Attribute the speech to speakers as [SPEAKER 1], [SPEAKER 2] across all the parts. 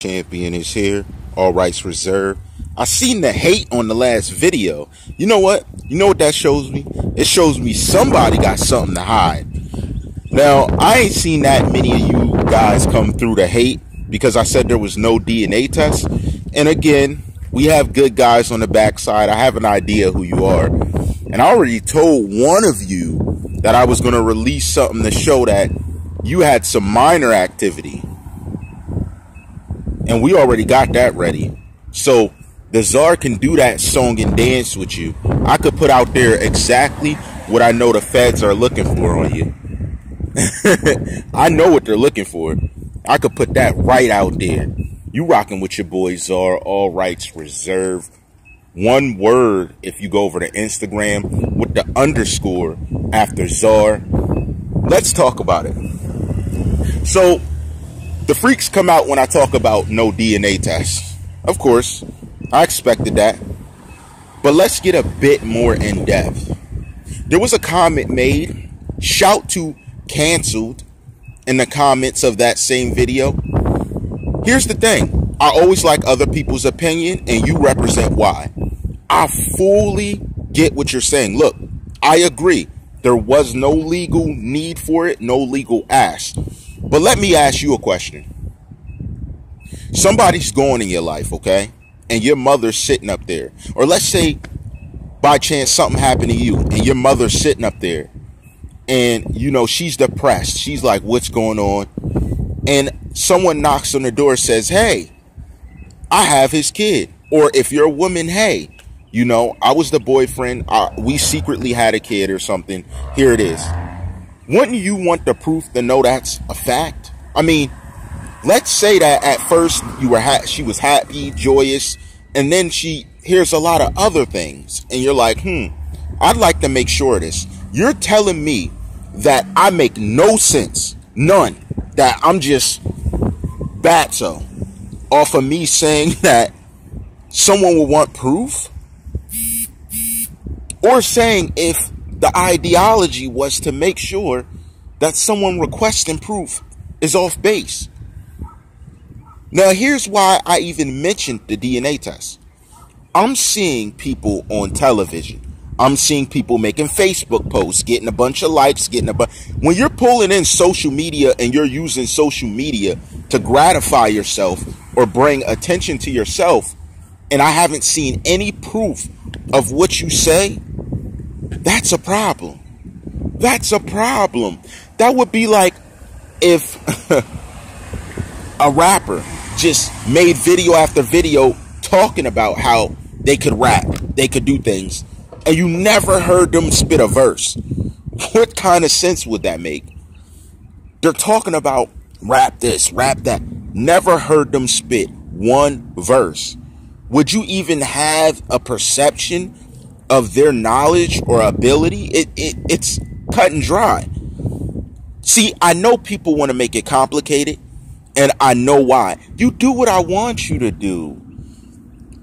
[SPEAKER 1] Champion is here. All rights reserved. I seen the hate on the last video. You know what? You know what that shows me? It shows me somebody got something to hide. Now, I ain't seen that many of you guys come through the hate because I said there was no DNA test. And again, we have good guys on the backside. I have an idea who you are. And I already told one of you that I was going to release something to show that you had some minor activity. And we already got that ready. So the Czarr can do that song and dance with you. I could put out there exactly what I know the feds are looking for on you. I know what they're looking for. I could put that right out there. You rocking with your boy Czarr, all rights reserved. One word if you go over to Instagram with the underscore after Czarr. Let's talk about it. So the freaks come out when I talk about no DNA tests. Of course, I expected that. But let's get a bit more in depth. There was a comment made, shout to canceled, in the comments of that same video. Here's the thing. I always like other people's opinion, and you represent why. I fully get what you're saying. Look, I agree. There was no legal need for it, no legal ask. But let me ask you a question. Somebody's going in your life, okay? And your mother's sitting up there. Or let's say, by chance, something happened to you, and your mother's sitting up there. And, you know, she's depressed. She's like, what's going on? And someone knocks on the door and says, hey, I have his kid. Or if you're a woman, hey, you know, I was the boyfriend. We secretly had a kid or something. Here it is. Wouldn't you want the proof to know that's a fact? I mean, let's say that at first she was happy, joyous, and then she hears a lot of other things. And you're like, I'd like to make sure of this. You're telling me that I make no sense, none, that I'm just batso off of me saying that someone will want proof? Or saying if the ideology was to make sure that someone requesting proof is off base. Now, here's why I even mentioned the DNA test. I'm seeing people on television. I'm seeing people making Facebook posts, getting a bunch of likes, when you're pulling in social media and you're using social media to gratify yourself or bring attention to yourself, and I haven't seen any proof of what you say, that's a problem. That's a problem. That would be like if a rapper just made video after video talking about how they could rap, they could do things, and you never heard them spit a verse. What kind of sense would that make? They're talking about rap this, rap that. Never heard them spit one verse. Would you even have a perception of their knowledge or ability? It's cut and dry. See, I know people want to make it complicated, and I know why. You do what I want you to do.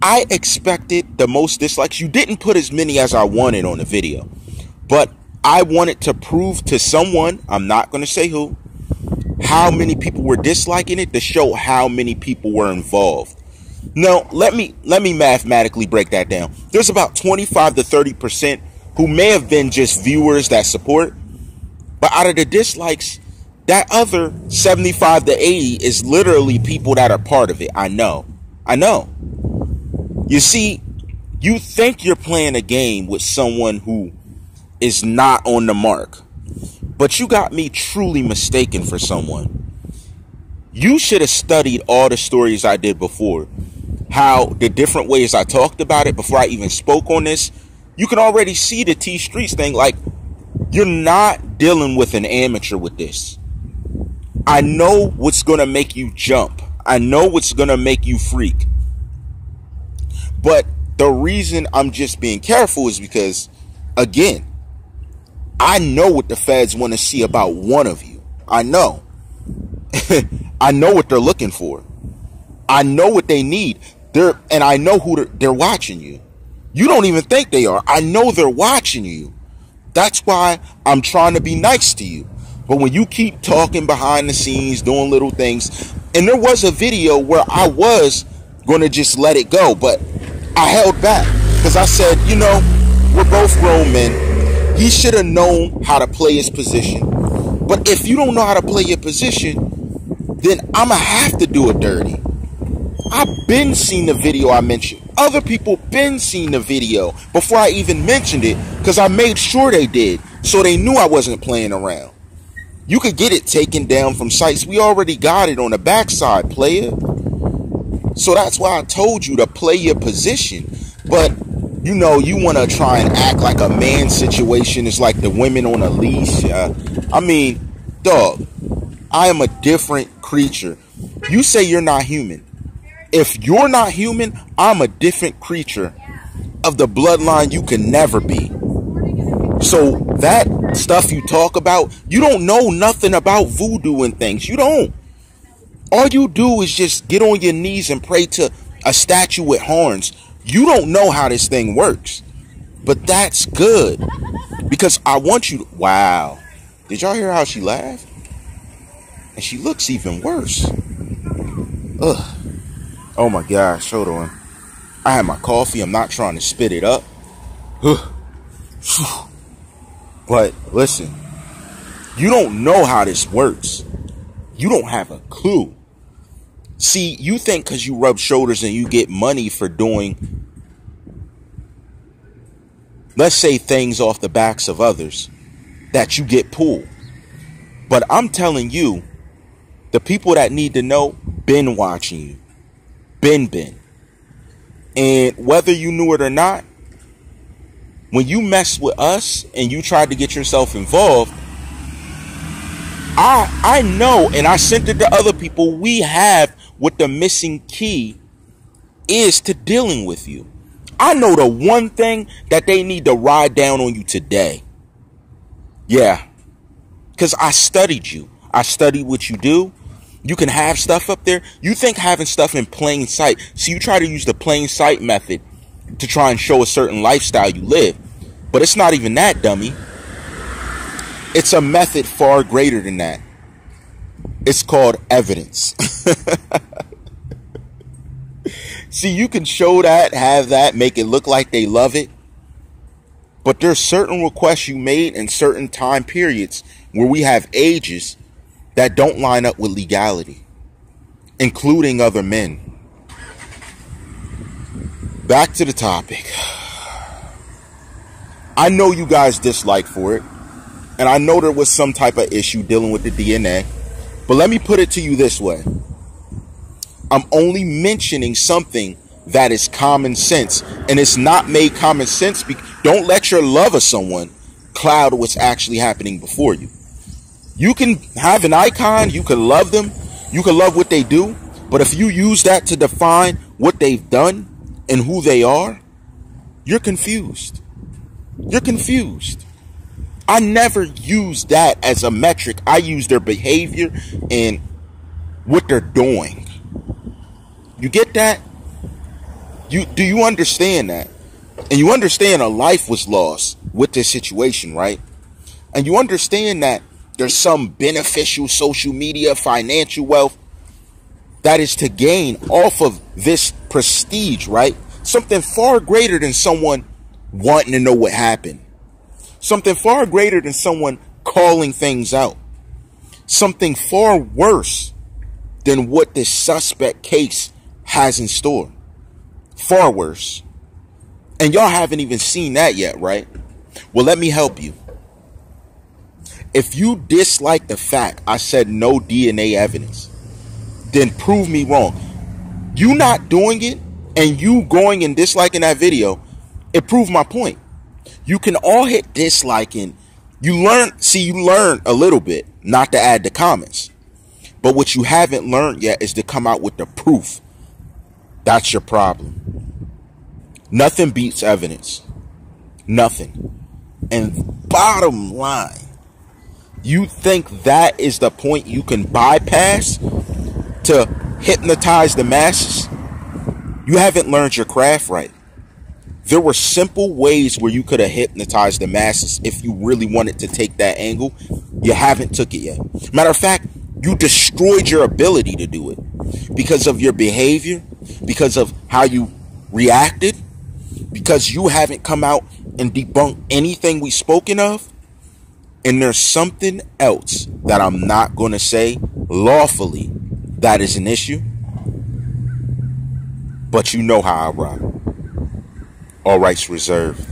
[SPEAKER 1] I expected the most dislikes. You didn't put as many as I wanted on the video, but I wanted to prove to someone, I'm not going to say who, how many people were disliking it to show how many people were involved. Now, let me mathematically break that down. There's about 25 to 30% who may have been just viewers that support, but out of the dislikes, that other 75 to 80 is literally people that are part of it. I know. You see, you think you're playing a game with someone who is not on the mark, but you got me truly mistaken for someone. You should have studied all the stories I did before, how the different ways I talked about it before I even spoke on this. You can already see the T Streets thing. Like, you're not dealing with an amateur with this. I know what's going to make you jump. I know what's going to make you freak. But the reason I'm just being careful is because, again, I know what the feds want to see about one of you. I know. I know what they're looking for. I know what they need. And I know who they're watching you. You don't even think they are. I know they're watching you. That's why I'm trying to be nice to you. But when you keep talking behind the scenes, doing little things, And there was a video where I was going to just let it go, but I held back because I said, you know, we're both grown men. He should have known how to play his position. But if you don't know how to play your position, then I'm going to have to do it dirty. I've been seen the video I mentioned. Other people been seen the video before I even mentioned it because I made sure they did, so they knew I wasn't playing around. You could get it taken down from sites. We already got it on the backside, player. So that's why I told you to play your position. But, you know, you want to try and act like a man situation is like the women on a leash. I mean, dog, I am a different creature. You say you're not human. If you're not human, I'm a different creature of the bloodline you can never be. So that stuff you talk about, you don't know nothing about voodoo and things. You don't. All you do is just get on your knees and pray to a statue with horns. You don't know how this thing works. But that's good. Because I want you to... Wow. Did y'all hear how she laughed? And she looks even worse. Ugh. Oh my gosh, hold on. I had my coffee. I'm not trying to spit it up. But listen, you don't know how this works. You don't have a clue. See, you think because you rub shoulders and you get money for doing, let's say, things off the backs of others, that you get pulled. But I'm telling you, the people that need to know been watching you. Been. And whether you knew it or not, when you mess with us and you tried to get yourself involved, I know, and I sent it to other people, we have what the missing key is to dealing with you. I know the one thing that they need to ride down on you today. Yeah. Because I studied you. I studied what you do. You can have stuff up there. You think having stuff in plain sight. So you try to use the plain sight method to try and show a certain lifestyle you live. But it's not even that, dummy. It's a method far greater than that. It's called evidence. See, you can show that, have that, make it look like they love it. But there's certain requests you made in certain time periods where we have ages that don't line up with legality, including other men. Back to the topic. I know you guys dislike for it, and I know there was some type of issue dealing with the DNA, but let me put it to you this way. I'm only mentioning something that is common sense, and it's not made common sense. Don't let your love of someone cloud what's actually happening before you. You can have an icon, you can love them, you can love what they do, but if you use that to define what they've done and who they are, you're confused. You're confused. I never use that as a metric. I use their behavior and what they're doing. You get that? Do you understand that? And you understand a life was lost with this situation, right? And you understand that there's some beneficial social media, financial wealth that is to gain off of this prestige, right? Something far greater than someone wanting to know what happened. Something far greater than someone calling things out. Something far worse than what this suspect case has in store. Far worse. And y'all haven't even seen that yet, right? Well, let me help you. If you dislike the fact I said no DNA evidence, then prove me wrong. You not doing it and you going and disliking that video, it proved my point. You can all hit dislike and you learn a little bit, not to add the comments. But what you haven't learned yet is to come out with the proof. That's your problem. Nothing beats evidence. Nothing. And bottom line, you think that is the point you can bypass to hypnotize the masses? You haven't learned your craft right. There were simple ways where you could have hypnotized the masses if you really wanted to take that angle. You haven't took it yet. Matter of fact, You destroyed your ability to do it because of your behavior, because of how you reacted, because you haven't come out and debunked anything we've spoken of. And there's something else that I'm not going to say lawfully that is an issue. But you know how I rock. All rights reserved.